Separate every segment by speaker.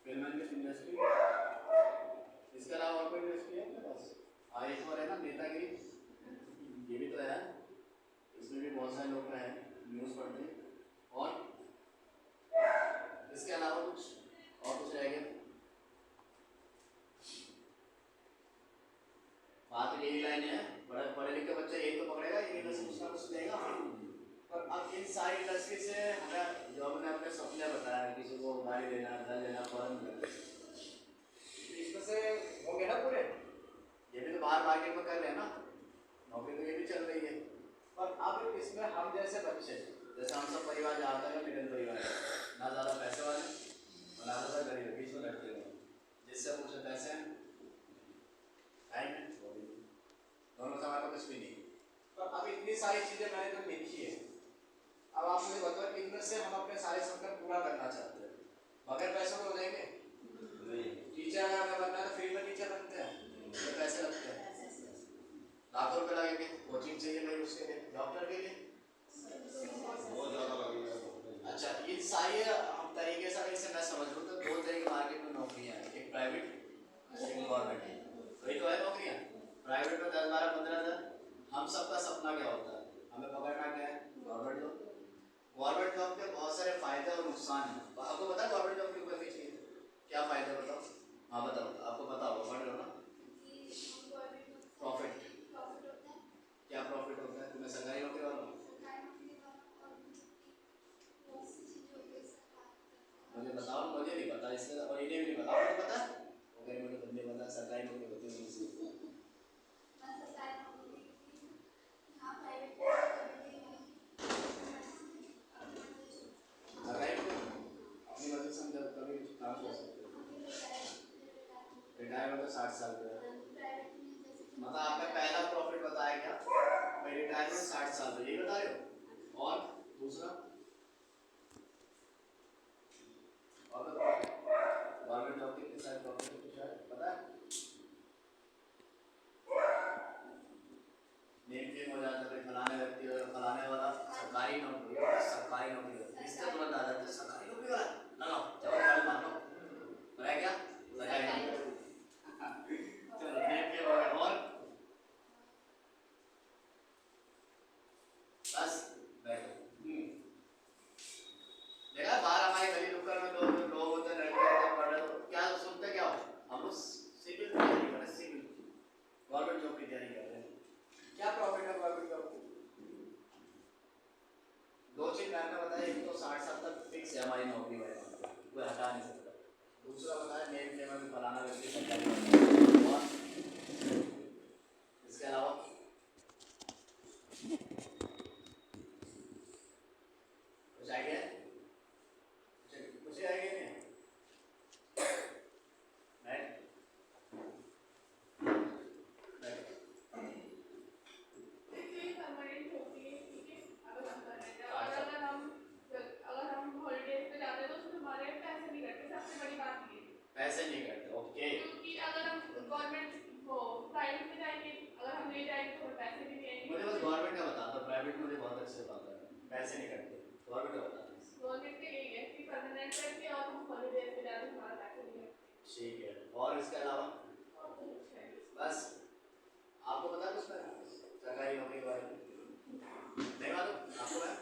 Speaker 1: Film industry, इसके अलावा और कोई इंडस्ट्री है अपने पास? हाँ एक और है ना नेतागिरी, ये भी तो है, इसमें भी बहुत सारे लोग हैं न्यूज़ पढ़ते हैं। और इसके अलावा कुछ और कुछ रह गया? बात यही लाइन है, बड़े पढ़े लिखे बच्चे यही तो पकड़ेगा, यही तो कुछ ना कुछ देगा। पर अब इन सारी इंडस्ट्री से हमें जो हमने अपने सपने बताया, किसी को गाड़ी लेना, घर लेना, फॉरन लेना, इसमें से हो गए ना पूरे, ये भी तो बाहर मार्केट में कर रहे हैं ना, नौकरी तो ये भी चल रही है। पर अब इसमें हम जैसे बच्चे, जैसे हम सब परिवार जानते हैं, मिडिल परिवार है, ना ज़्यादा पैसे वाले और ना ज़्यादा गरीब, बीच में बैठते हैं, जिससे पूछे पैसे हैं दोनों समय पर कुछ भी नहीं। पर अब इतनी सारी चीज़ें मैंने जो लिखी है, अब आप मुझे बताओ इनमें से हम अपने सारे सपने पूरा करना चाहते हैं, बगैर पैसों के हो जाएंगे? टीचर अगर हमें बनना है तो फ्री में टीचर बनते हैं, तो पैसे लगते हैं, लाखों रुपए लगेंगे, कोचिंग चाहिए मेरी उसके लिए, डॉक्टर के लिए बहुत ज़्यादा लगेगा। अच्छा ये सारी हम तरीके से अगर इसे मैं समझ लूँ तो दो तरह की मार्केट में नौकरियाँ हैं, एक प्राइवेट एक गवर्नमेंट, वही तो है नौकरियाँ। प्राइवेट में 10, 12, 15 हज़ार, हम सबका सपना क्या होता है, हमें पकड़ना क्या है, गवर्नमेंट जॉब। गवर्नमेंट जॉब के बहुत सारे फायदे और नुकसान हैं, आपको पता है गवर्नमेंट जॉब क्यों करनी चाहिए, क्या फायदे बताओ? हाँ बताओ, आपको पता होगा, पढ़ लो ना। प्रॉफिट, क्या प्रॉफिट होता है? तुम्हें सरकारी नौकरी वाला मुझे बताओ, मुझे नहीं पता इससे, और इन्हें भी नहीं पता, आपको पता है? अगर मुझे खुद नहीं पता सरकारी नौकरी होती है अपनी मर्जी से हम कभी काम कर सकते हैं। रिटायर होता 60 साल का, मतलब आपने पहला प्रॉफिट बताया क्या, मैं रिटायरमेंट 60 साल पे, यही बता रहे हो? और दूसरा और गवर्नमेंट जॉब के कितने सारे प्रॉफिट कुछ है पता है? नेम फेम हो जाता है, फलाने व्यक्ति फलाने वाला सरकारी नौकरी, सरकारी नौकरी इससे तुरंत आ जाते हैं सरकारी नौकरी वाला, लगाओ चलो गाड़ी मार लो, रह गया सरकारी नौकरी। चलो नेम फेम हो गया, और बस बैठो। देखा बाहर हमारे गली नुक्कड़ में लोग होते हैं, लड़के होते हैं, पढ़ रहे हो क्या सुनते, क्या हो हम लोग सिविल की तैयारी कर रहे हैं, सिविल गवर्नमेंट जॉब की तैयारी कर रहे हैं। क्या प्रॉफिट है गवर्नमेंट जॉब को? दो चीज मैंने बताया, एक तो 60 साल तक फिक्स है हमारी नौकरी वाला, कोई हटा नहीं सकता। दूसरा बताया नेम फेम में फलाना व्यक्ति सरकारी, और इसके अलावा कुछ आइडिया है? कुछ आइडिया नहीं है? पैसे नहीं करते, ओके। क्योंकि अगर हम गवर्नमेंट वो प्राइवेट में जाएंगे, अगर हम नहीं जाएंगे तो पैसे भी नहीं आएंगे। मुझे बस गवर्नमेंट का बता दो, प्राइवेट मुझे बहुत अच्छे से पता है, पैसे नहीं करते, गवर्नमेंट का बता दो। गवर्नमेंट का यही है कि परमानेंट करके और हम हॉलीडेज पे जाते हैं, हमारा पैसे नहीं लगते। ठीक है, और इसके अलावा बस आपको पता है कुछ सरकारी नौकरी के बारे में? नहीं मालूम आपको है?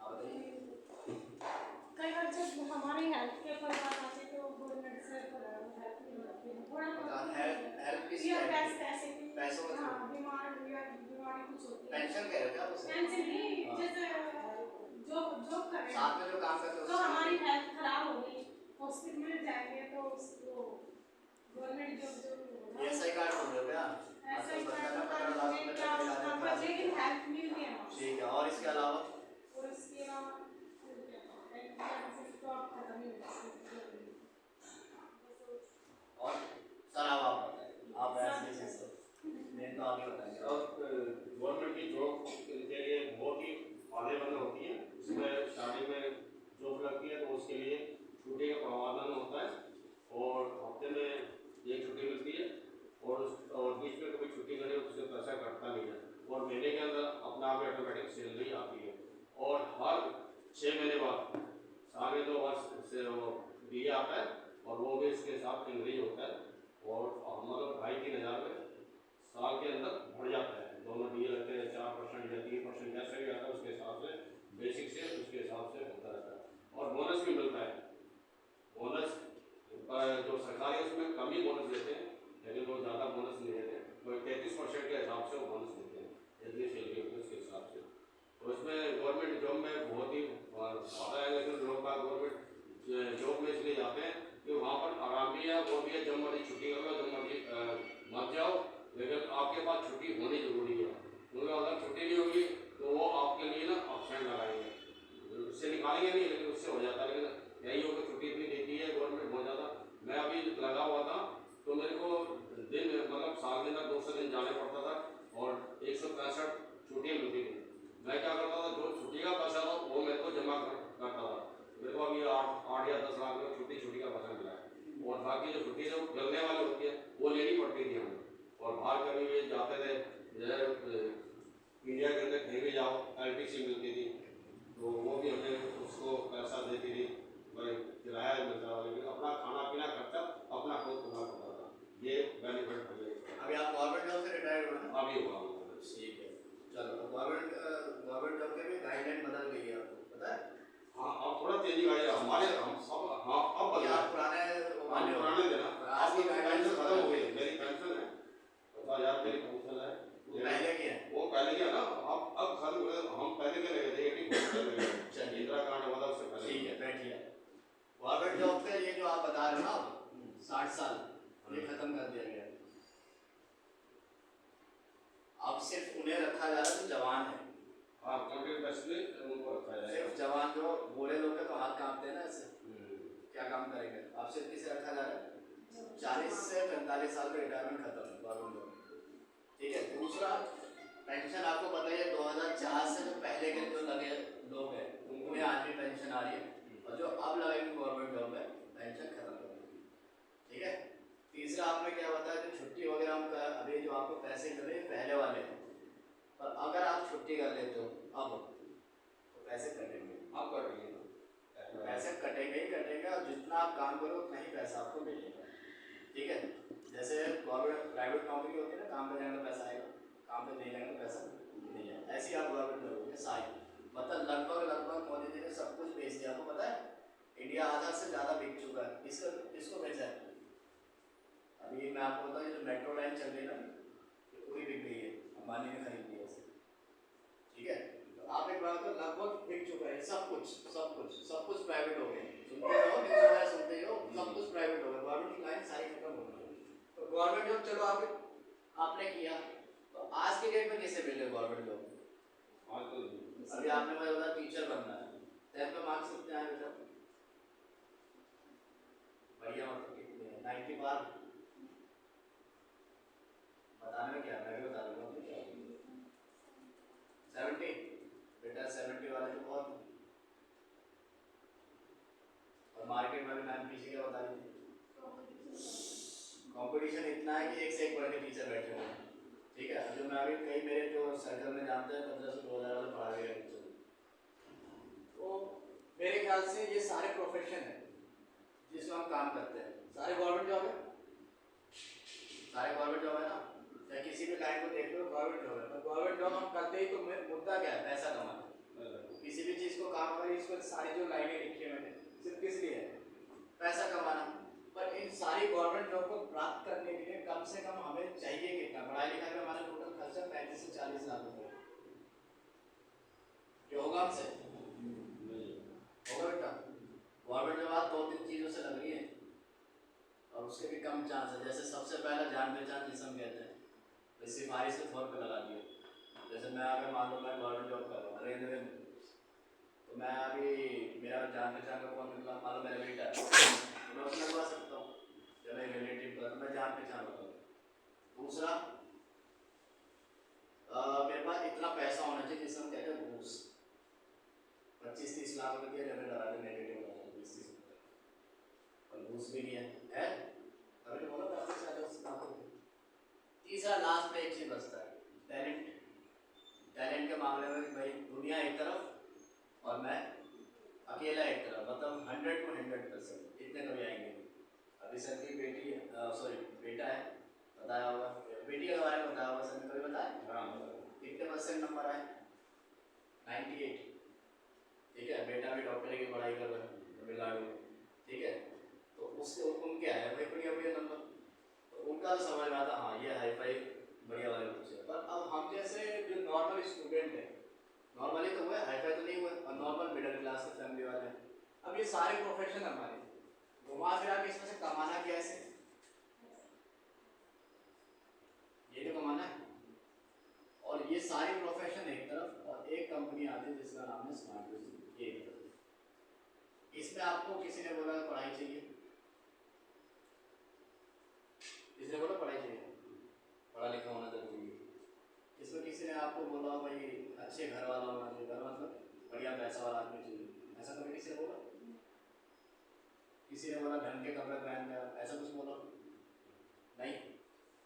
Speaker 1: आप बताइए।
Speaker 2: कई बार जब हमारे हेल्थ के पर बात आती है तो गवर्नमेंट से हेल्प नहीं होती है, थोड़ा
Speaker 1: हेल्प किस
Speaker 2: पैसे
Speaker 1: पैसों का,
Speaker 2: हाँ बीमारी कुछ होती है,
Speaker 1: पेंशन कह रहे हो क्या आप?
Speaker 2: पेंशन नहीं, जैसे जॉब कर रहे हैं
Speaker 1: साथ में जो काम करते हो
Speaker 2: तो हमारी हेल्थ खराब हो गई, हॉस्पिटल में जाएंगे तो उसको गवर्नमेंट जॉब
Speaker 1: ये सही कार्ड बोल रहे हो क्या?
Speaker 2: ऐसा ही लेकिन हेल्प मिलती है।
Speaker 1: ठीक है, और इसके अलावा?
Speaker 2: और इसके अलावा
Speaker 1: और सर आप बताइए, आप ऐसे मैं तो आगे बताएंगे।
Speaker 3: गवर्नमेंट की जॉब के लिए बहुत ही फायदेमंद होती है, उसमें स्टार्टिंग में जॉब लगती है तो उसके लिए छुट्टी का प्रावधान होता है, और हफ्ते में एक छुट्टी मिलती है, और बीच में कभी छुट्टी करें उससे पैसा कटता नहीं है, और महीने के अंदर अपना आप ऑटोमेटिक सैलरी आती है, और हर 6 महीने बाद साल में 2 वर्ष से डीए आता है और वो भी इसके साथ इंक्रीज होता है और मतलब 2,500-3 हज़ार में साल के अंदर बढ़ जाता है। दोनों डीए लगते हैं 4% या 3% जैसे भी आता है उसके हिसाब से बेसिक से उसके हिसाब से होता रहता है। और बोनस भी मिलता है। बोनस जो सरकारी उसमें कम ही बोनस देते हैं लेकिन वो ज़्यादा बोनस नहीं देते, तो 33% के हिसाब से वो बोनस देते हैं जितनी सैलरी होती है उसके हिसाब से। तो इसमें गवर्नमेंट जॉब में बहुत ही फ़ायदा है, लेकिन लोग बाग गवर्नमेंट जॉब में इसलिए जाते हैं कि वहाँ पर आराम भी है, वो भी है, जब मर्जी छुट्टी कर लो, जब मर्जी मत जाओ, लेकिन आपके पास छुट्टी होनी जरूरी है, क्योंकि अगर छुट्टी नहीं होगी तो वो आपके लिए ना ऑप्शन लगाएंगे, उससे निकालेंगे नहीं लेकिन उससे हो जाता है। लेकिन यही होकर छुट्टी इतनी देती है गवर्नमेंट बहुत ज़्यादा। मैं अभी लगा हुआ था तो मेरे को दिन मतलब साल के अंदर 200 दिन जाने पड़ता था और 165 छुट्टियाँ मिलती थी। मैं क्या करता था, जो छुट्टी का पैसा था वो मेरे को जमा करता था। मेरे को अभी 8 या 10 लाख में छुट्टी का पैसा मिला है और बाकी जो छुट्टी जो मिलने वाली होती है वो लेनी पड़ती थी हमें। और बाहर कभी भी जाते थे, जैसे इंडिया के अंदर कहीं भी जाओ LTC मिलती थी तो वो भी हमें उसको पैसा देती थी, भाई किराया मिलता था, लेकिन अपना खाना पीना खर्चा अपना खुद करना पड़ता था। ये बेनिफिट हमें।
Speaker 1: अभी आप गवर्नमेंट जॉब से रिटायर्ड हुए हैं?
Speaker 3: अभी हुआ
Speaker 1: ठीक है, चलो गवर्नमेंट जॉब के भी गाइडलाइन बदल गई है, आपको पता है?
Speaker 3: हाँ, अब थोड़ा चेंजिंग आई है हमारे, हम सब हाँ अब बदला
Speaker 1: क्या
Speaker 3: है।
Speaker 1: पुराने
Speaker 3: पुराने थे ना,
Speaker 1: आज की
Speaker 3: पेंशन खत्म हो गई। मेरी पेंशन है 50,000 मेरी पेंशन है,
Speaker 1: पहले की है,
Speaker 3: वो पहले क्या ना, अब खत्म हो गए। हम पहले के लगे थे 84 लगे थे,
Speaker 1: चलिए
Speaker 3: इंदिरा कांड हुआ था उससे पहले।
Speaker 1: ठीक है, बैठिए। गवर्नमेंट जॉब के ये जो आप बता रहे हो ना 60 साल, ये खत्म कर दिया गया। अब सिर्फ उन्हें रखा जा रहा है जो जवान है।
Speaker 3: हाँ, कॉन्ट्रैक्ट बेसिस पे उनको रखा जाएगा।
Speaker 1: सिर्फ जवान जो बूढ़े लोग हैं तो हाथ कांपते हैं ना ऐसे, क्या काम करेंगे। अब सिर्फ किसे रखा जा रहा है? 40 से 45 साल का रिटायरमेंट खत्म है गवर्नमेंट जॉब। ठीक है, दूसरा पेंशन आपको पता ही है 2004 से जो पहले के जो लगे लोग हैं उन्हें आज भी पेंशन आ रही है, और जो अब लगेंगे गवर्नमेंट जॉब में पेंशन खत्म कर दी। ठीक है, तीसरा आपने क्या बताया कि छुट्टी वगैरह हम अभी जो आपको पैसे मिल रहे हैं पहले वाले, पर अगर आप छुट्टी कर लेते हो अब तो पैसे कटेंगे।
Speaker 3: आप करेंगे
Speaker 1: पैसे कटेंगे ही कटेंगे, और जितना आप काम करो उतना ही पैसा आपको मिलेगा। ठीक है, जैसे गवर्नमेंट प्राइवेट नौकरी होती है ना, काम पे जाएंगे तो पैसा आएगा, काम पे नहीं जाएंगे तो पैसा नहीं आएगा। ऐसे ही आप गवर्नमेंट करोगे सारी, मतलब लगभग मोदी जी ने सब कुछ बेच दिया। आपको पता है इंडिया आधा से ज़्यादा बिक चुका है। किसको बेचा है? अभी मैं आपको बताऊँ, जो मेट्रो लाइन चल रही है ना, ये पूरी बिक गई है, अंबानी ने खरीद लिया उसे। ठीक है, तो आप एक बात, लगभग बिक चुका है सब कुछ प्राइवेट हो गया। सुनते हो न्यूज़ वगैरह सुनते हो, सब कुछ प्राइवेट हो गया, गवर्नमेंट की लाइन सारी खत्म हो गई। तो गवर्नमेंट जॉब चलो आपने किया, तो आज के डेट में कैसे मिल रहे गवर्नमेंट जॉब? अभी आपने मुझे बताया टीचर बनना है, 10th में मार्क्स कितने आए बेटा? बढ़िया, मतलब कितने हैं? 90 पार। बताने में क्या, मैं भी बता दूंगा 70 बेटा, 70 वाले तो बहुत। और मार्केट में भी मैम पीछे क्या बता रही थी, कंपटीशन इतना है कि एक से एक बड़े के टीचर बैठे हुए हैं। ठीक है, जो मैं अभी कई मेरे जो सर्कल में जानते हैं 1500-2000 वाले पढ़ा रहे हैं, तो मेरे ख्याल से ये सारे प्रोफेशन है जिसमें हम काम करते हैं, सारे गवर्नमेंट जॉब है, सारे गवर्नमेंट जॉब है ना, या किसी भी लाइन को देख लो गवर्नमेंट जॉब है। तो गवर्नमेंट जॉब हम करते ही तो मुद्दा क्या है? पैसा कमाना। किसी भी चीज़ को काम करें, इसको सारी जो लाइनें लिखी है मैंने सिर्फ किस लिए है? पैसा कमाना। पर इन सारी गवर्नमेंट जॉब को प्राप्त करने के लिए कम से कम हमें चाहिए कितना? पढ़ाई लिखाई में हमारा टोटल खर्चा 35 से 40 लाख रुपये। जो होगा हमसे होगा बेटा? गवर्नमेंट जॉब आज 2-3 चीज़ों से लग रही है और उसके भी कम चांस है। जैसे सबसे पहला जान पहचान जिसे हम कहते हैं, तो सिफारिश के तौर पर लगा दिया। जैसे मैं अगर मान लो मैं गवर्नमेंट जॉब कर रहा हूँ रेलवे में, तो मैं अभी मेरा जान पहचान का कौन निकला, मान लो मेरा बेटा है, तो मैं उसमें लगवा सकता हूँ। जब मैं रिलेटिव का, तो मैं जान पहचान होता हूँ। दूसरा, मेरे पास इतना पैसा होना चाहिए जिसे हम कहते हैं घूस। 25-30 लाख रुपये जब मैं लगा नेगेटिव लगा 20-30 रुपये, और घूस भी नहीं है अभी तो बोला 35 लाख रुपये। तीसरा लास्ट में एक चीज़ बचता है, टैलेंट के मामले में भाई दुनिया एक तरफ और मैं अकेला एक तरफ, मतलब 100 to 100%। कितने कभी आएंगे? अभी सर की बेटी सॉरी बेटा है, बताया होगा, बेटी के बारे में बताया होगा सर ने, कभी बताया?
Speaker 3: हाँ
Speaker 1: कितने % नंबर आए? 98। ठीक है, बेटा भी डॉक्टरी की पढ़ाई कर रहा है तमिलनाडु में, ठीक है, तो उसके उनके आए भाई बढ़िया बढ़िया नंबर, तो उनका तो समझ में आता हाँ ये हाई फाई बढ़िया वाले बच्चे। पर अब हम जैसे जो नॉर्मल स्टूडेंट हैं, नॉर्मली तो हुए, हाई फाई तो नहीं हुए, और नॉर्मल मिडिल क्लास के फैमिली वाले हैं, अब ये सारे प्रोफेशन हमारे घुमा फिरा के इसमें से कमाना कैसे? ये तो कमाना है। और ये सारी प्रोफेशन एक तरफ, और एक कंपनी आती है जिसका नाम है स्मार्ट बिजनेस, ये एक तरफ। इसमें आपको किसी ने बोला पढ़ाई चाहिए, किसी ने बोला पढ़ाई चाहिए, पढ़ा लिखा होना जरूरी है। इसमें किसी ने आपको बोला भाई अच्छे घर वाला होना चाहिए, घर मतलब बढ़िया पैसा वाला आदमी चाहिए, ऐसा कभी किसी ने बोला? किसी ने बोला ढंग के कपड़े पहन कर, ऐसा कुछ बोला? नहीं।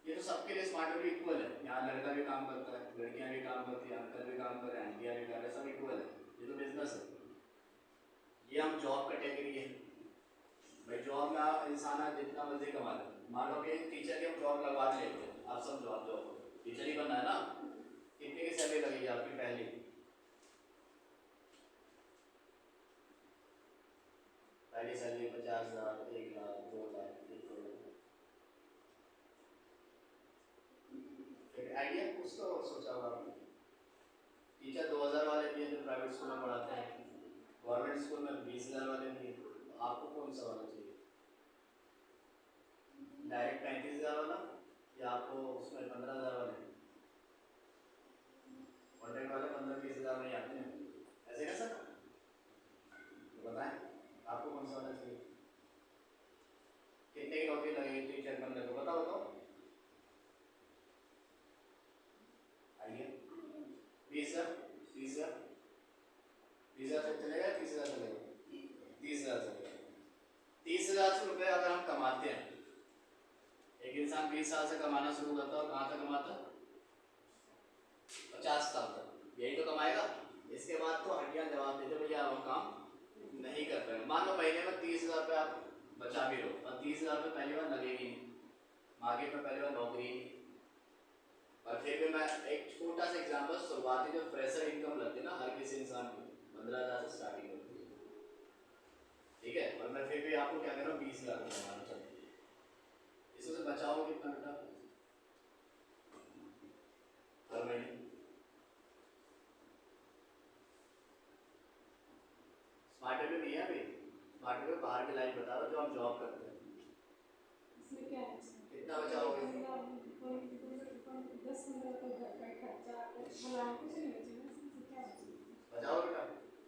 Speaker 1: ये तो सबके लिए स्मार्ट वर्क इक्वल है, यहाँ लड़का भी काम करता है, लड़कियाँ भी काम करती हैं, अंकल भी काम कर रहे हैं, आंटियाँ भी कर रहे हैं, सब इक्वल है, ये तो बिजनेस है। ये हम जॉब कैटेगरी है भाई, जॉब में आप इंसान आज जितना मर्जी कमा लें, मान लो कि टीचर की हम जॉब लगवा लेते हैं, आप सब जॉब टीचर ही बनना है ना, कितने की सैलरी लगेगी आपकी पहली? पहली सैलरी 50,000, 1 लाख, 2 लाख, 1 करोड़। आइडिया कुछ तो सोचा होगा आपने। टीचर 2,000 वाले भी हैं जो प्राइवेट स्कूल में पढ़ाते हैं, गवर्नमेंट स्कूल में 20,000 वाले भी हैं, आपको कौन सा वाला चाहिए? डायरेक्ट 35,000 वाला, या आपको उसमें 15,000 वाले? कॉन्ट्रैक्ट वाले 15-20,000 में ही आते हैं, ऐसे क्या सर? तो बताएं आपको कौन सा वाला चाहिए? कितने की नौकरी लगेगी टीचर बनने को, बताओ बताओ। आइए 20,000, 30,000, 20,000 से चलेगा, 30,000 चलेगा, 30,000 चलेगा। 30,000 रुपये अगर हम कमाते हैं, एक इंसान 20 साल से कमाना शुरू करता है और कहाँ तक कमाता है? 50 साल तक, यही तो कमाएगा। इसके बाद तो हड्डियाँ जवाब देते भैया हम काम नहीं कर पाएंगे। मान लो महीने में 30,000 रुपये आप बचा भी लो, और 30,000 रुपये पहली बार लगेगी नहीं, मार्केट में पहली बार नौकरी ही नहीं, और फिर भी मैं एक छोटा सा एग्जाम्पल, शुरुआती जो फ्रेशर इनकम लगती है ना हर किसी इंसान की, 15,000 से स्टार्टिंग होती है, ठीक है, और मैं फिर भी आपको क्या कह रहा हूँ 20,000 रुपये कमाना चाहिए। इससे बचाओ कितना बेटा हर महीने? स्मार्ट वे नहीं है अभी, स्मार्ट वे बाहर की लाइफ बता रहा जो हम जॉब करते हैं,
Speaker 2: इसमें क्या है?
Speaker 1: कितना बचाओगे?
Speaker 2: 10-15 तो घर का खर्चा, भला कुछ नहीं बचेगा, इसमें क्या बचेगा?
Speaker 1: बचाओ बेटा,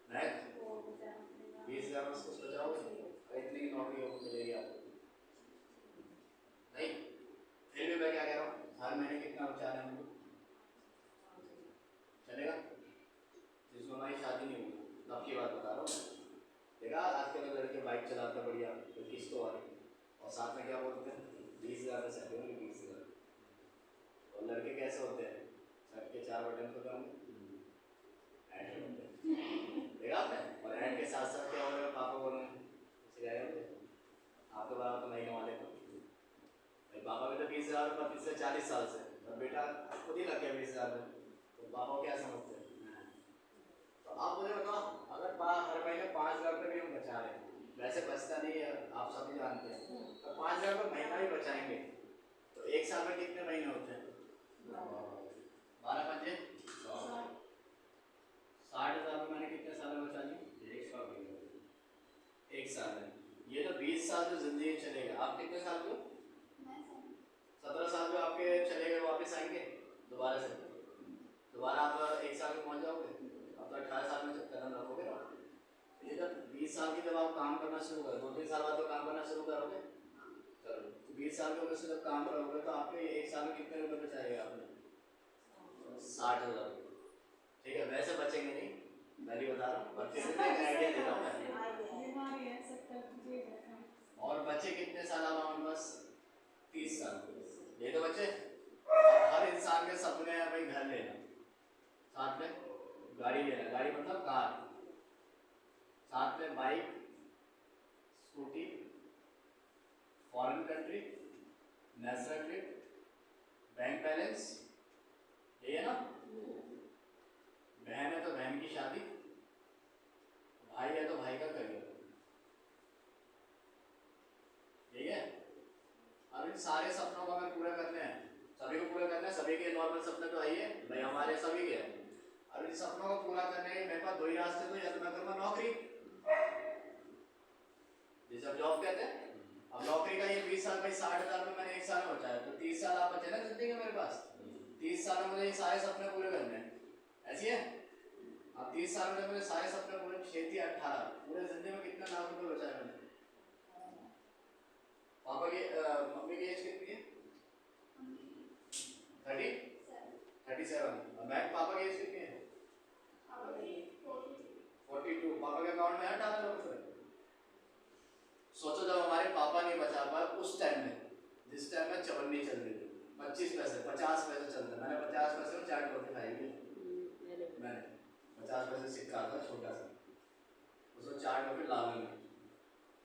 Speaker 1: नहीं
Speaker 2: वो बचाना पड़ेगा।
Speaker 1: 20,000 में कुछ बचाओगे? अरे इतनी की नौकरी मिलेगी आपको, नहीं। फिर भी मैं क्या कह रहा हूँ, हर महीने कितना बचा रहे हैं, चलेगा? जिसमें हमारी शादी नहीं हुई तब की बात बता रहा हूँ। देखा आजकल लड़के बाइक चलाते बढ़िया तो किस्तों वाले, और साथ में क्या बोलते हैं 20,000 में सेट होंगे, 20,000। और लड़के कैसे होते हैं, शर्ट के 4 बटन तो कम ऐड होते हैं, देखा आपने? और ऐड के साथ साथ क्या हो रहा है, पापा बोल रहे हैं आपके बारे तो नहीं कमा लेते भाई, पापा भी तो 20,000 रुपये 30 से 40 साल से, और बेटा खुद ही लग गया 20,000 में, तो पापा को क्या समझते हैं? तो आप मुझे बताओ, अगर हर महीने 5,000 रुपये भी हम बचा रहे हैं, वैसे बचता नहीं है आप सभी जानते हैं, तो 5,000 रुपये महीना भी बचाएंगे तो एक साल में कितने महीने होते हैं? 12 पंजे 60,000 रुपये मैंने कितने साल में बचा लिए? एक साल में। ये तो 20 साल जो जिंदगी चलेगा, आप कितने साल के? 17 साल जो आपके चले गए वापस आएंगे दोबारा से, दोबारा आप एक साल में पहुँच जाओगे, अब तो 18 साल में कदम रखोगे ना। ये जब 20 साल की जब आप काम करना शुरू करोगे, 2-3 साल बाद तो काम करना शुरू करोगे, चलो 20 साल की उम्र से जब काम करोगे तो आपके एक साल में कितने रुपये बचाएगा आपने? 60,000 रुपये, ठीक है। वैसे बचेंगे नहीं, मैं भी बता रहा हूँ, और फिर भी एक आइडिया दे रहा हूँ मैं।
Speaker 2: बीमारी है सबका,
Speaker 1: और बच्चे कितने साल अब हमारे पास? 30 साल। ये तो बच्चे, हर इंसान के सपने हैं भाई घर लेना, साथ में गाड़ी लेना, गाड़ी मतलब कार, साथ में bike, scooty, foreign country, national trip, bank balance, यही है ना। बहन है तो बहन की शादी, भाई है तो भाई का करियर, यही है। अब इन सारे सपनों को हमें पूरा करने हैं, सभी को पूरा करना है। सभी के नॉर्मल सपने तो है भाई, हमारे सभी के हैं। अब इन सपनों को पूरा करने के मेरे पास दो ही रास्ते, तो या तो मैं करूँगा नौकरी, जिसे हम जॉब कहते हैं। अब नौकरी का ये 20 साल भाई 60,000 में मैंने 1 साल में बचाया, तो 30 साल आप बचे ना जिंदगी में मेरे पास। 30 साल में मुझे ये सारे सपने पूरे करने हैं, ऐसी है। अब 30 साल में मुझे सारे सपने पूरे, 6-18 पूरे जिंदगी में कितना लाख रुपए बचाया मैंने। पापा की मम्मी की एज कितनी है? 37। और मैं पापा की एज कितनी है? 42। पापा के अकाउंट में है 18 लाख रुपए। सोचो जब हमारे पापा नहीं बचा पाए उस टाइम में, जिस टाइम में चवन्नी चल रही थी, 25 पैसे 50 पैसे चल रहे, मैंने 50 पैसे में 4 टोफी खाई हुई। मैंने 50 पैसे सिक्का था छोटा सा, उसमें 4 टोफी ला ली।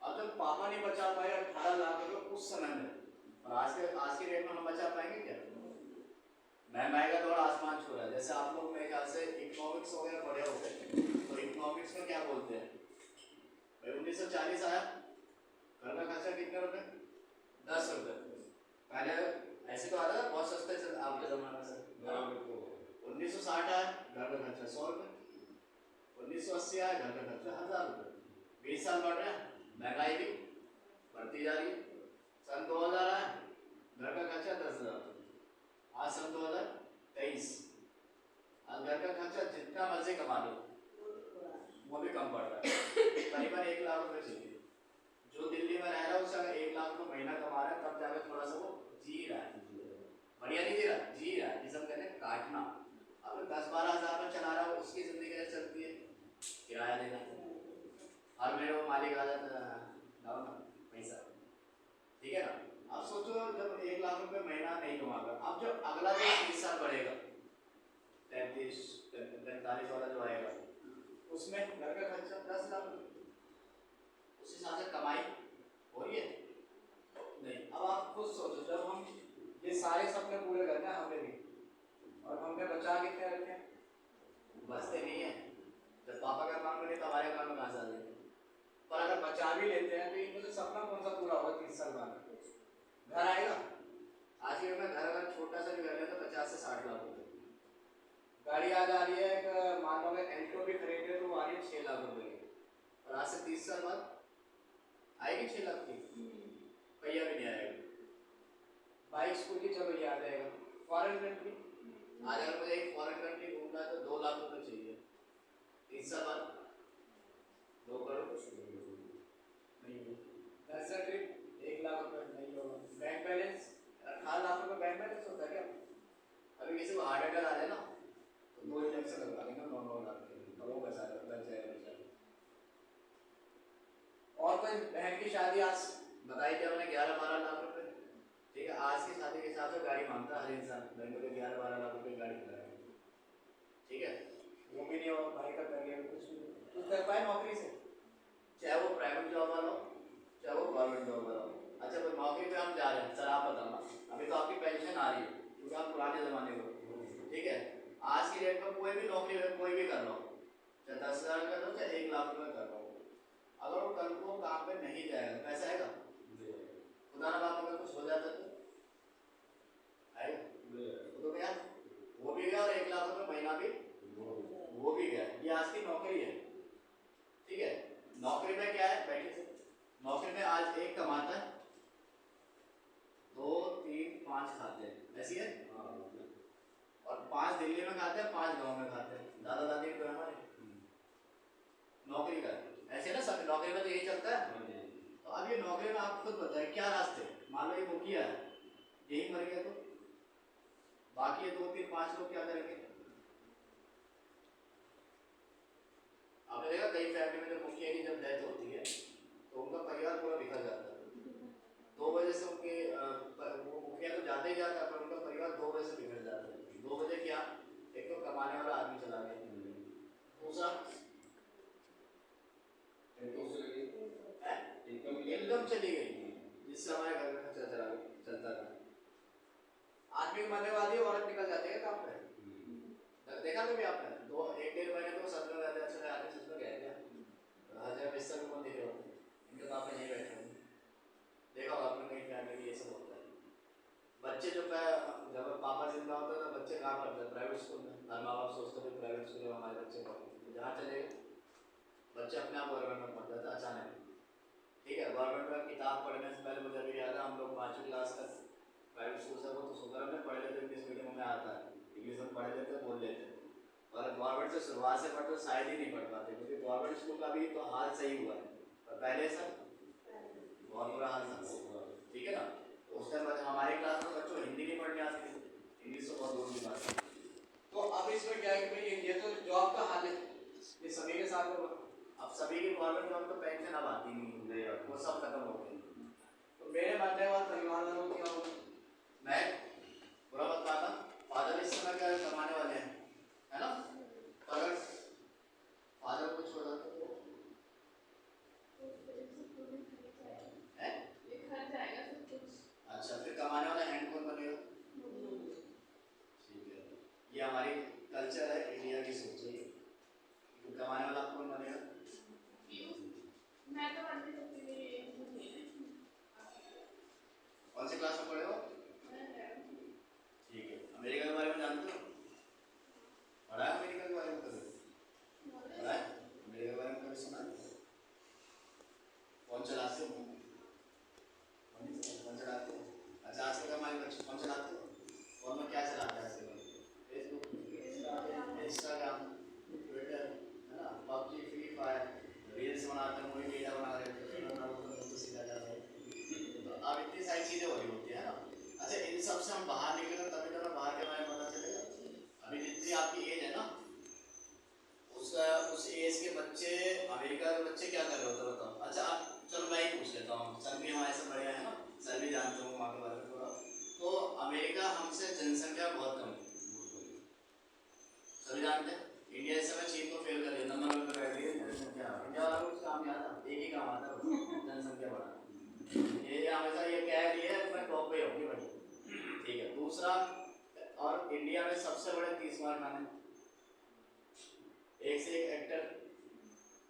Speaker 1: अब जब पापा नहीं बचा पाए 18 लाख रुपए उस समय में, और आज के डेट में हम बचा पाएंगे क्या? महंगाई का दौर आसमान छू रहा है। जैसे आप लोग मेरे ख्याल से इकोनॉमिक्स वगैरह पढ़े होते हैं, तो इकोनॉमिक्स में क्या बोलते हैं भाई, 1940 आया, घर का खर्चा कितने रुपए? 10 रुपए। पहले ऐसे तो आता था बहुत सस्ते चल आपके जमाने से। 1960 आया, घर का खर्चा 100 रुपए। 1980 आया, घर का खर्चा 1000 रुपए। 20 साल बढ़ रहे हैं, महंगाई भी बढ़ती जा रही है। सन 2000 आया, घर का खर्चा 10,000। आज सन 2023, आज घर का खर्चा जितना मर्जी कमा लो वो भी कम पड़ रहा है, करीबन 1 लाख रुपए चाहिए। जो दिल्ली में रह रहा है उससे अगर 1 लाख रुपए महीना कमा रहा है, तब जाकर थोड़ा सा वो जी रहा है, बढ़िया नहीं जी रहा, जी रहा है, जिसे हम कहते हैं काटना। अब 10-12 हज़ार में चला रहा है, उसकी जिंदगी कैसे चलती है? किराया देना, हर महीने वो मालिक आ जाता है पैसा, ठीक है ना। अब सोचो जब 1 लाख रुपए महीना नहीं कमागा, अब जब अगला जो 30 साल बढ़ेगा, 33-45 वाला जो आएगा, उसमें घर का खर्चा 10 लाख, उस हिसाब से कमाई हो रही है नहीं। अब आप खुद सोचो, जब हम ये सारे सपने पूरे करना है हमें भी, और हमने बचा कितने रखे हैं? बचते नहीं है। जब पापा का काम करें तो हमारे काम में कहाँ से आ जाएंगे? पर अगर बचा भी लेते हैं तो इनमें से सपना कौन सा पूरा होगा 30 साल बाद? घर आएगा। आज के में घर अगर छोटा सा भी घर है तो 50 से 60 लाख रुपए। गाड़ी आज आ रही है, मान लो अगर एल्टो भी खरीद रहे तो वो आ रही है 6 लाख रुपए की, और आज से 30 साल बाद आएगी 6 लाख की, पहिया भी नहीं आएगा। बाइक स्कूटी चलो ये आ जाएगा। फॉरेन कंट्री, आज अगर मुझे एक फॉरेन कंट्री घूमना है तो 2 लाख रुपए चाहिए। 30 साल बाद 2 करोड़ नहीं होगा। नेशनल ट्रिप 1 लाख रुपए नहीं होगा। बैंक बैलेंस 18 लाख रुपए बैंक बैलेंस होता है क्या? अभी किसी को हार्ट अटैक आ जाए ना तो 2 इंजेक्शन लगवा देंगे 9 लाख के, तो वो बचा लग जाएगा बेचारा। और कोई बहन की शादी आज बताई क्या मैंने 11-12 लाख रुपए, ठीक है। आज की शादी के हिसाब से गाड़ी मांगता है हर इंसान, बैंक को 11-12 लाख रुपए गाड़ी दिला है, ठीक है। वो भी नहीं हो, भाई का करियर कुछ कर पाए नौकरी से, चाहे वो प्राइवेट जॉब वाला हो चाहे वो गवर्नमेंट जॉब वाला हो। अच्छा कोई नौकरी पे हम जा रहे हैं, सर आप बताना, अभी तो आपकी पेंशन आ रही है क्योंकि आप पुराने ज़माने को, ठीक है। आज की डेट में कोई भी नौकरी में कोई भी कर लो, चाहे 10,000 कर लो चाहे 1 लाख रुपये कर लो, अगर वो कल को काम पे नहीं जाएगा पैसा आएगा? खुदा ना बाप अगर कुछ हो जाता तो आएगा? तो क्या वो भी गया और 1 लाख रुपये महीना भी वो भी गया। ये आज की नौकरी है, ठीक है। नौकरी में क्या है, बैठे से नौकरी में आज एक कमाता है, 2, 3, 5 खाते हैं, ऐसी है। और 5 दिल्ली में खाते हैं, 5 गांव में खाते हैं, दादा दादी को हमारे नौकरी का ऐसे ना सब नौकरी में तो यही चलता है। तो अब ये नौकरी में आप खुद बताएं क्या रास्ते, मान लो ये मुखिया है, यही मर गया तो बाकी 2, 3, 5 लोग क्या करेंगे? आपने देखा कई फैमिली में जब मुखिया की जब डेथ होती है तो उनका परिवार पूरा बिखर जाता है। 2 बजे से उनके वो मुखिया तो जाते ही जाता है, पर उनका परिवार 2 बजे से बिखर जाता है। 2 बजे क्या, एक तो कमाने वाला आदमी चला गया, दूसरा इनकम चली गई, जिससे हमारे घर में खर्चा चलता रहा। आदमी मरने वाली औरत निकल जाती है काम पे, देखा कभी आपने? 1-1.5 महीने तो सच में रहते, अच्छे आदमी सच में गए क्या? 1000 बिस्तर में कौन दिख रहे होते हैं, इनके काम पे नहीं बैठे होंगे। देखा होगा आपने कहीं फैमिली ये सब होता है। बच्चे जब पापा जिंदा होते हैं तो बच्चे कहाँ पढ़ते हैं? प्राइवेट स्कूल में। हर माँ बाप सोचते थे प्राइवेट स्कूल में हमारे बच्चे पढ़ते, जहाँ चले बच्चे अपने आप गवर्नमेंट में पढ़ जाते अचानक। ठीक है, गवर्नमेंट में किताब पढ़ने से पहले मुझे अभी याद है, हम लोग 5वीं क्लास तक प्राइवेट स्कूल से वो तो शुक्र में पढ़ लेते, इंग्लिश मीडियम में आता है, इंग्लिश में पढ़ लेते बोल लेते। और गवर्नमेंट से शुरुआत से पढ़ते शायद ही नहीं पढ़ पाते, क्योंकि गवर्नमेंट स्कूल का भी तो हाल सही हुआ है, पर पहले सर बहुत बुरा हाल था। ठीक है ना, तो उस टाइम हमारे क्लास में बच्चों हिंदी नहीं पढ़ने आती थी, इंग्लिश तो बहुत दूर की बात है। तो अब इसमें क्या है कि भाई ये तो जॉब का हाल है, ये सभी के साथ होगा। अब सभी की गवर्नमेंट जॉब तो पेंशन अब आती नहीं है, वो सब खत्म हो गए। तो मेरे मरने वाले परिवार वालों क्या होगा? मैं बुरा मत मानना, फादर इस समय क्या कमाने वाले हैं, है ना? अगर फादर कुछ हो जाता तो अच्छा, फिर कमाने वाला हैंड कौन बनेगा? ठीक है, ये हमारी कल्चर है, इंडिया की सोच है। तो कमाने वाला कौन बनेगा?
Speaker 2: मैं तो बनती सकती
Speaker 1: कौन सी क्लास में पढ़े हो? ठीक है, अमेरिका के बारे में जानते हो? पढ़ा है अमेरिका के बारे में कभी? पढ़ा है अमेरिका के बारे में कभी सुना है? कौन चलाते हो? कौन चलाते हो? अच्छा, आजकल हमारे बच्चे कौन चलाते हो? कौन में क्या चलाते हैं आजकल? फेसबुक, इंस्टाग्राम, ट्विटर, है ना, पबजी, फ्री फायर, रील्स बनाते हैं, मूवी वीडियो बना रहे हैं, तो सीधा जा रहा है। तो अब इतनी सारी चीज़ें हो रही होती है ना। अच्छा, इन सब से हम बाहर निकले तभी तो बाहर के बारे में पता चलेगा। अभी जितनी आपकी एज है ना, उस एज के बच्चे, अमेरिका के बच्चे क्या कर रहे होते बताओ? अच्छा, आप चलो मैं ही पूछ लेता हूँ, सर भी हमारे से बड़े हैं ना, सर भी जानते हो वहाँ के बारे में थोड़ा। तो अमेरिका हमसे जनसंख्या बहुत कम है, सभी जानते हैं। इंडिया इस समय चीन को फेल कर दिया, नंबर 1 पे बैठ गई जनसंख्या। इंडिया वाला कुछ काम नहीं आता, एक ही काम आता है, जनसंख्या बढ़ाना। ये हमेशा ये कह रही है मैं टॉप पे होगी भाई। ठीक है, दूसरा, और इंडिया में सबसे बड़े 30 मार खाने, एक से एक एक्टर,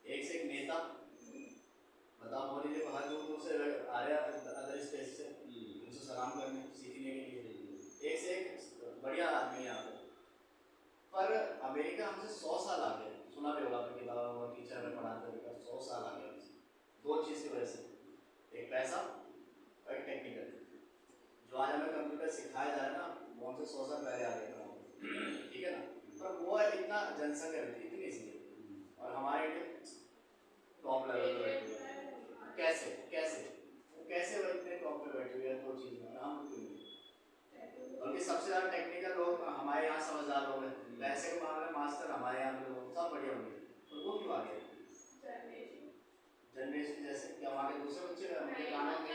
Speaker 1: एक से एक नेता। बताओ, मोदी जी को हर दूर दूर से आ रहे हैं अदर स्टेट से उनसे सलाम करने सीखने के लिए, एक से एक बढ़िया आदमी यहाँ पे। पर अमेरिका हमसे 100 साल आगे, सुना भी होगा आपने किताबों में, टीचर में पढ़ाते हुए 100 साल आगे हमसे। दो चीज़ की वजह से, एक पैसा और एक टेक्निकल। जो आज हमें कंप्यूटर सिखाया जा रहा है ना, वो हमसे 100 साल पहले आ गया था। ठीक है ना, पर वो इतना जनसंख्या रहती इतनी इसलिए, और हमारे टॉप लेवल पे बैठे हुए हैं। कैसे कैसे कैसे वो इतने टॉप पे बैठे हुए हैं? दो चीज़ में हम क्यों नहीं? बल्कि सबसे ज़्यादा टेक्निकल लोग हमारे यहाँ समझदार लोग हैं, पैसे के मामले में मास्टर हमारे यहाँ के लोग सब बढ़िया होंगे, तो वो क्यों आ गए? जनरेशन जैसे क्या वहाँ के दूसरे बच्चे उनके गानों के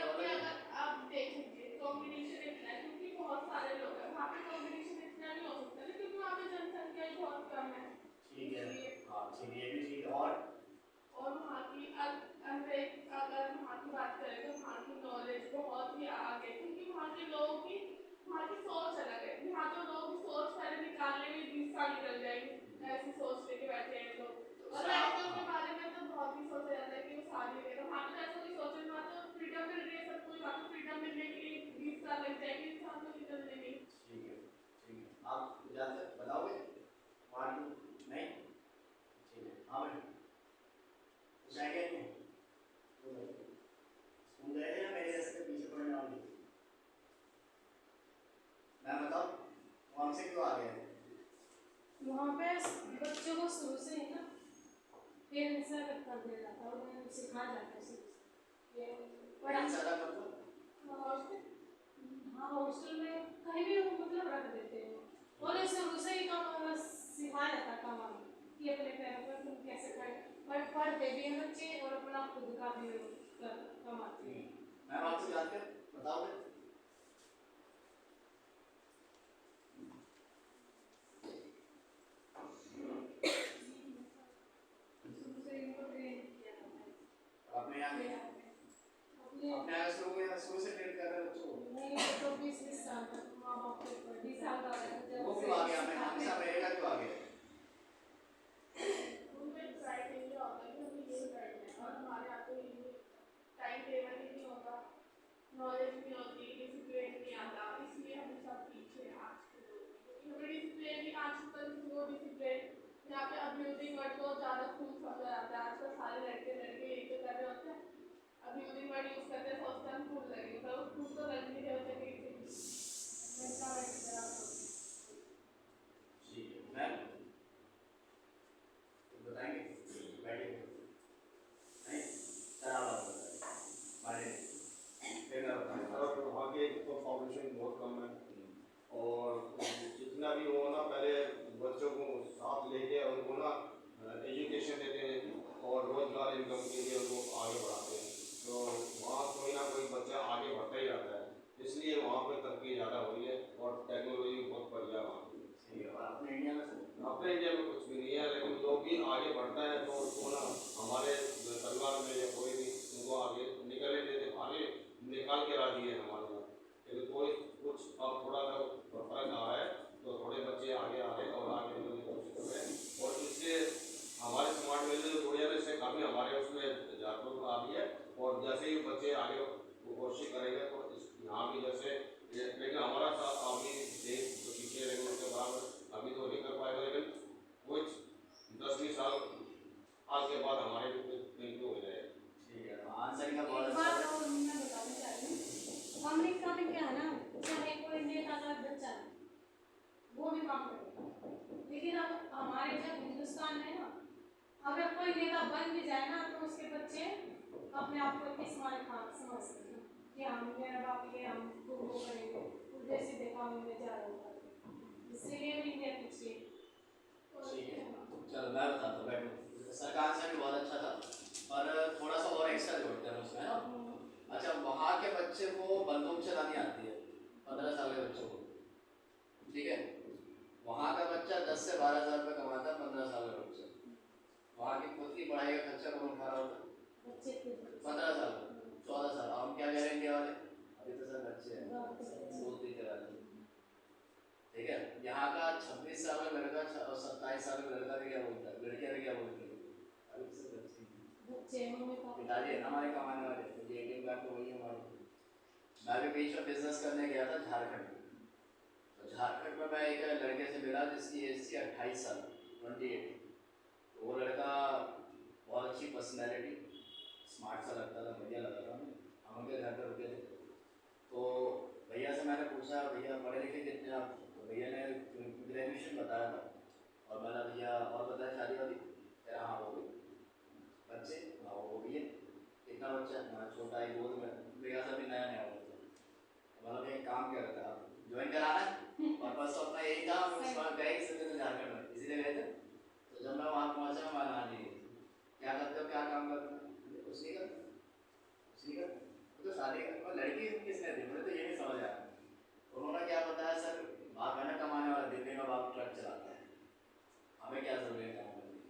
Speaker 2: आप देखेंगे कॉम्बिनेशन इतना है, क्योंकि बहुत सारे लोग हैं वहाँ पे, कॉम्बिनेशन इतना नहीं हो सकता ना, क्योंकि वहाँ पे जनसंख्या ही बहुत कम है।
Speaker 1: ठीक है, हाँ ठीक है, ये भी ठीक है।
Speaker 2: और वहाँ की अगर वहाँ की बात करें तो वहाँ की नॉलेज बहुत ही आगे, क्योंकि वहाँ के लोगों की वहाँ की सोच अलग है। यहाँ तो लोगों की सोच पहले निकालने में 20 साल निकल जाएंगे, ऐसी सोच लेके बैठे हैं लोग। और लड़कियों के बारे में तो बहुत ही सोचा जाता है कि वो शादी करें, वहाँ तो ऐसा कोई सोचे, वहाँ तो फ्रीडम मिल रही है सब कुछ, वहाँ तो फ्रीडम मिलने के लिए 20 साल लग जाएंगे इंसान को निकलने में।
Speaker 1: ठीक है, ठीक है, आप जानते बताओगे? वन नहीं, ठीक है, हाँ भाई कुछ आइडिया नहीं? स्कूल गए थे ना मेरे जैसे पीछे पड़ने वाली, मैं बताओ वो हमसे क्यों आ गए?
Speaker 2: वहाँ पे बच्चों को शुरू से ही ना पेरेंट्स से कर दिया जाता है, उन्हें सिखाया जाता है ये बड़ा हाँ, हॉस्टल में कहीं भी मतलब रख देते हैं, और ऐसे शुरू से ही काम सिखाया जाता है काम कि अपने पैरों पर तुम कैसे खड़े, पर पढ़ते भी हैं बच्चे और अपना खुद का भी कमाते हैं।
Speaker 1: मैम आपसे जानते हैं, बताओगे? अपने यहाँ शुरू शुरू से ट्रेन कर रहे हैं बच्चों को?
Speaker 4: नहीं तो 20 साल तक माँ बाप के ऊपर 20 साल का
Speaker 1: वो क्यों आ गया? हमें हमेशा अमेरिका क्यों आ गया?
Speaker 2: उनमें क्राइटेरिया होता है कि हमें ये करना है, और हमारे यहाँ तो ये टाइम टेबल ही नहीं होता, नॉलेज नहीं होती, डिसिप्लिन नहीं आता, इसलिए हम सब पीछे हैं आज के लोग। क्योंकि हमें डिसिप्लिन ही आजकल वो डिसिप्लिन यहाँ पे अब्यूजिंग वर्ड को ज़्यादा खूब समझा जाता है। आजकल सारे लड़के लड़के यही तो कर रहे होते हैं, अब्यूजिंग वर्ड यूज़ करते हैं, सोचते हैं हम खूब लगेंगे, पर वो खूब तो लग नहीं रहे होते कहीं से भी। लड़का वैसे तरह
Speaker 1: ठीक है मैम, बताएंगे? बैठिए। नहीं सर आप बताइए। फिर मैं बताऊँगा।
Speaker 3: और वहाँ की तो पॉपुलेशन बहुत कम है, और जितना भी हो ना पहले बच्चों को साथ लेके उनको ना एजुकेशन देते हैं और रोजगार इनकम के लिए उनको आगे बढ़ाते हैं, तो वहाँ कोई ना कोई बच्चा आगे बढ़ता ही रहता है, इसलिए वहाँ पे तरक्की ज़्यादा हुई है और टेक्नोलॉजी बहुत बढ़िया है वहाँ की।
Speaker 1: ठीक है। और अपने इंडिया में सर?
Speaker 3: अपने इंडिया में कुछ भी नहीं है, लेकिन जो भी आगे बढ़ता है तो उसको ना हमारे परिवार में या कोई भी उनको आगे निकलने देते, आगे निकाल के राजी है हमारे साथ, लेकिन कोई कुछ अब थोड़ा सा फर्क आ रहा है, तो थोड़े बच्चे आगे आ रहे हैं और आगे निकलने की कोशिश कर रहे हैं, और इससे हमारे समाज में जो जुड़े हैं इससे काफ़ी हमारे उसमें जागरूक आ रही है, और जैसे ही बच्चे आगे कोशिश करेंगे तो यहाँ भी जैसे लेकिन हमारा साथ अभी देश जो पीछे रहेंगे उसके बराबर अभी तो नहीं कर पाएगा, लेकिन कुछ 10-20 साल के बाद हमारे भी बिल्कुल हो जाएगा।
Speaker 1: ठीक है। आंसर का बहुत
Speaker 4: एक
Speaker 1: अच्छा
Speaker 4: बात
Speaker 1: है।
Speaker 4: और मैं बताना चाह रही हूँ, अमेरिका में क्या है ना, चाहे कोई नेता का बच्चा है वो भी काम करेगा, लेकिन अब हमारे जब हिंदुस्तान में ना, अगर कोई नेता बन भी जाए ना तो उसके बच्चे अपने आप को किस मारे खान समझते हैं कि हम मेरा बाप ये हम वो करेंगे, जैसे देखा में जा रहा होगा, इसलिए भी इंडिया पीछे।
Speaker 1: ठीक है। चलो मैं बताता हूँ, बैठो। सर का आंसर भी बहुत अच्छा था, पर थोड़ा सा और एक्स्ट्रा जोड़ते हैं उसमें ना। अच्छा, वहाँ के बच्चे को बंदूक चलानी आती है, 15 साल के बच्चों को, ठीक है। वहाँ का बच्चा 10 से 12 हज़ार रुपये कमाता है, 15 साल का बच्चा। वहाँ की खुद की पढ़ाई का खर्चा कौन उठा रहा होता है? 15 साल, 14 साल। हम क्या कह रहे हैं इंडिया वाले, अभी तो सर बच्चे हैं, सोच भी करा रहे हैं, ठीक है। यहाँ का 26 साल का लड़का और 27 साल का लड़का भी क्या बोलता है, लड़कियाँ भी क्या बोलती है, अभी तो सर बच्चे पिताजी है ना हमारे कमाने वाले, तो ये ATM कार्ड तो वही है हमारे। मैं भी बीच में बिजनेस करने गया था झारखंड में, तो झारखंड में मैं एक लड़के से मिला जिसकी एज थी 28 साल, 28। तो वो लड़का बहुत अच्छी पर्सनैलिटी, स्मार्ट सा लगता था, बढ़िया लगा था। हम उनके घर पर रुके थे, तो भैया से मैंने पूछा, भैया पढ़े लिखे कितने आप? तो भैया ने ग्रेजुएशन बताया था, और मैंने भैया और बताया शादी वादी? कह रहा हाँ हो गई। बच्चे? हाँ वो भी है। कितना बच्चा? मैं छोटा ही गोद में, मेरा सा भी नया नया बच्चा। मतलब एक काम क्या करता है, ज्वाइन कराना है, और बस अपना यही था, उस बार गए किसी दिन झारखंड में, इसीलिए गए थे। तो जब मैं वहाँ पहुँचा, मैं हाँ जी क्या करते हो, क्या काम करते हो? कुछ नहीं करते, कुछ नहीं करते। तो शादी कर, लड़की किसने दी? मुझे तो ये नहीं समझ आया। उन्होंने क्या बताया, सर बाप है ना कमाने वाला, दिल्ली में बाप ट्रक चलाता है, हमें क्या जरूरत है काम करने की?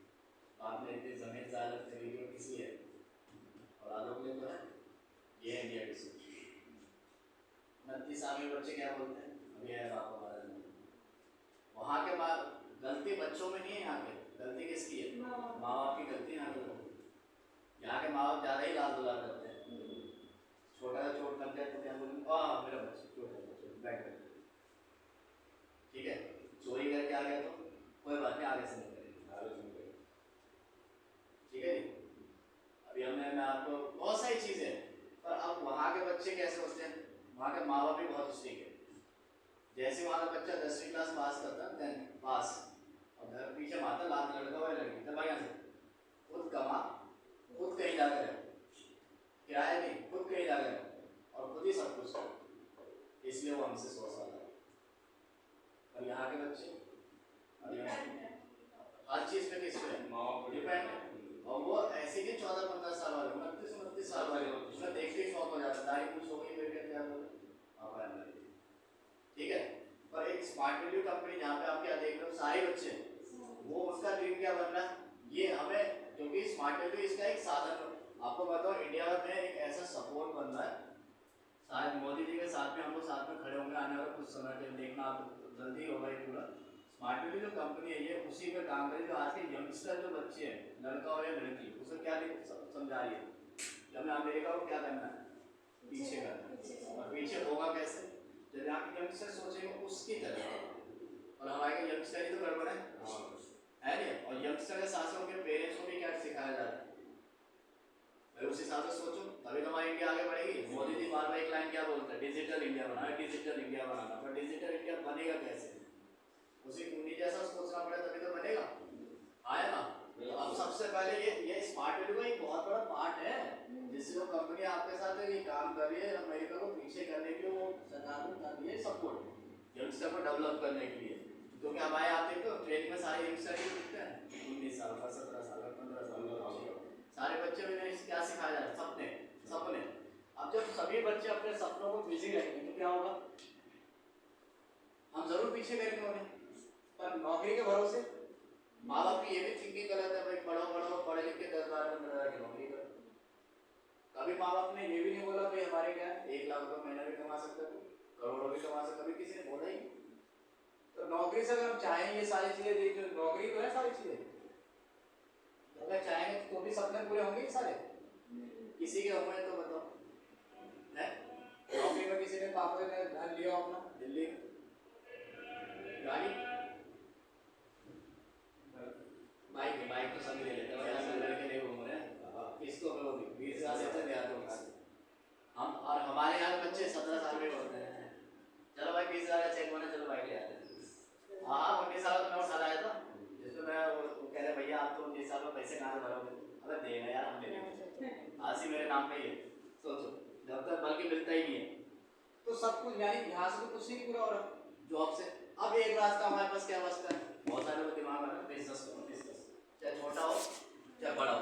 Speaker 1: बाप ने इतनी जमीन जायदाद खरीदी हो किसी है, और आलोक ने तो है। ये है इंडिया की सोच। 29 साल के बच्चे क्या बोलते हैं, अभी है बाप हमारा नहीं। वहाँ के गलती बच्चों में नहीं है, यहाँ के गलती किसकी है? माँ बाप की गलती। यहाँ के माँ बाप ज़्यादा ही लाल दुलार करते हैं। छोटा सा चोट लग जाए तो क्या बोलेंगे, हाँ मेरा बच्चा चोट है, बैठ गया, ठीक है। चोरी करके आ गया तो कोई बात नहीं, आगे से नहीं करेंगे, आगे से नहीं करेंगे, ठीक है जी। अभी मैं आपको बहुत सारी चीज़ें हैं, पर अब वहाँ के बच्चे कैसे होते हैं, वहाँ के माँ बाप भी बहुत स्ट्रिक्ट है। जैसे वहाँ का बच्चा 10वीं क्लास पास करता है, 10 पास, और घर पीछे माता लात लड़का हुआ लड़की, तब यहाँ से खुद कमा, खुद कहीं जाकर रहो, किराया नहीं, खुद कहीं जाकर रहो, और खुद ही सब कुछ करो, इसलिए वो हमसे 100 साल आए। और यहाँ के बच्चे हर चीज़ पे किस पे माँ बाप डिपेंड है, और वो ऐसे ही 14-15 साल वाले, 29-29 साल वाले, उसमें देखते ही शौक हो जाता है, दाढ़ी कुछ हो गई बेटे क्या बोले, ठीक है। पर एक स्मार्ट वैल्यू कंपनी जहाँ पे आप क्या देख रहे हो, सारे बच्चे, वो उसका ड्रीम क्या बनना है, ये हमें, क्योंकि स्मार्ट वैल्यू इसका एक साधन है। आपको बताओ इंडिया में एक ऐसा सपोर्ट बनना है, शायद मोदी जी के साथ में हम लोग साथ में खड़े होंगे आने वाले कुछ समय के, देखना आप जल्दी होगा ये पूरा। स्मार्ट मीटर जो कंपनी है ये उसी पे काम करेगी जो आज के यंगस्टर जो बच्चे हैं, लड़का हो या लड़की, उसे क्या समझा रही है कि हमें अमेरिका को क्या करना है, पीछे करना है। और पीछे होगा कैसे, जब यहाँ के यंगस्टर सोचेंगे उसकी तरह, और हमारे यंगस्टर ही तो गड़बड़ है नहीं। और यंगस्टर के साथ साथ उनके पेरेंट्स को भी क्या सिखाया जा रहा है भाई, उस हिसाब से सोचो, तभी तो हमारी इंडिया आगे बढ़ेगी। मोदी जी बार बार एक लाइन क्या बोलते हैं, डिजिटल इंडिया बनाना, डिजिटल इंडिया बनाना, पर डिजिटल इंडिया बनेगा कैसे, उसी उन्हीं जैसा सोचना पड़े तभी तो बनेगा, आया ना। अब सबसे पहले ये स्मार्ट मीटर का एक बहुत बड़ा पार्ट है, जिससे वो कंपनी आपके साथ ये काम कर रही है अमेरिका को पीछे करने के लिए, वो सरकार को कर रही है सपोर्ट यंगस्टर को डेवलप करने के लिए। क्योंकि हमारे आते तो ट्रेनिंग में सारे यंगस्टर ही दिखते हैं, 19 साल का, 17 साल का, 15 साल का, सारे बच्चे में क्या सिखाया जा रहा है, सपने। अब जब सभी बच्चे अपने सपनों को बिजी रहेंगे तो क्या होगा, हम जरूर पीछे करेंगे उन्हें। पर नौकरी के भरोसे माँ बाप की ये भी थिंकिंग गलत है भाई, पढ़ो पढ़े लिख के 10-12-15 की नौकरी करो। कभी माँ बाप ने ये भी नहीं बोला भाई हमारे क्या 1 लाख रुपये महीना भी कमा सकते हो, करोड़ों भी कमा सकते, कभी किसी ने बोला ही। तो नौकरी से अगर हम चाहें ये सारी चीजें, जो नौकरी तो है सारी चीजें, अगर चाहेंगे तो भी सपने पूरे होंगे सारे, किसी के होंगे तो बताओ है। नौकरी में किसी ने पापा ने घर लिया अपना दिल्ली में, गाड़ी बाइक तो सभी ले लेते हैं, लड़के ले घूम रहे हैं, किसको वो भी 20,000 से दिया तो हम, और हमारे यहाँ बच्चे 17 साल के होते हैं, चलो भाई 20,000 का चेक बना, चलो बाइक ले आते हैं। हाँ 19 साल का नोट साल आया था, जिसमें मैं वो कह रहे भैया आप तो 19 साल में पैसे कहाँ से भरोगे, अगर देना यार हम ले लेंगे, आज ही मेरे नाम पे ही है, सोचो जब तक बल्कि मिलता ही नहीं है। तो सब कुछ यानी यहाँ से तो कुछ नहीं पूरा हो रहा जॉब से। अब एक रास्ता हमारे पास क्या बचता है, बहुत सारे दिमाग में बिजनेस करो, चाहे छोटा हो चाहे बड़ा हो।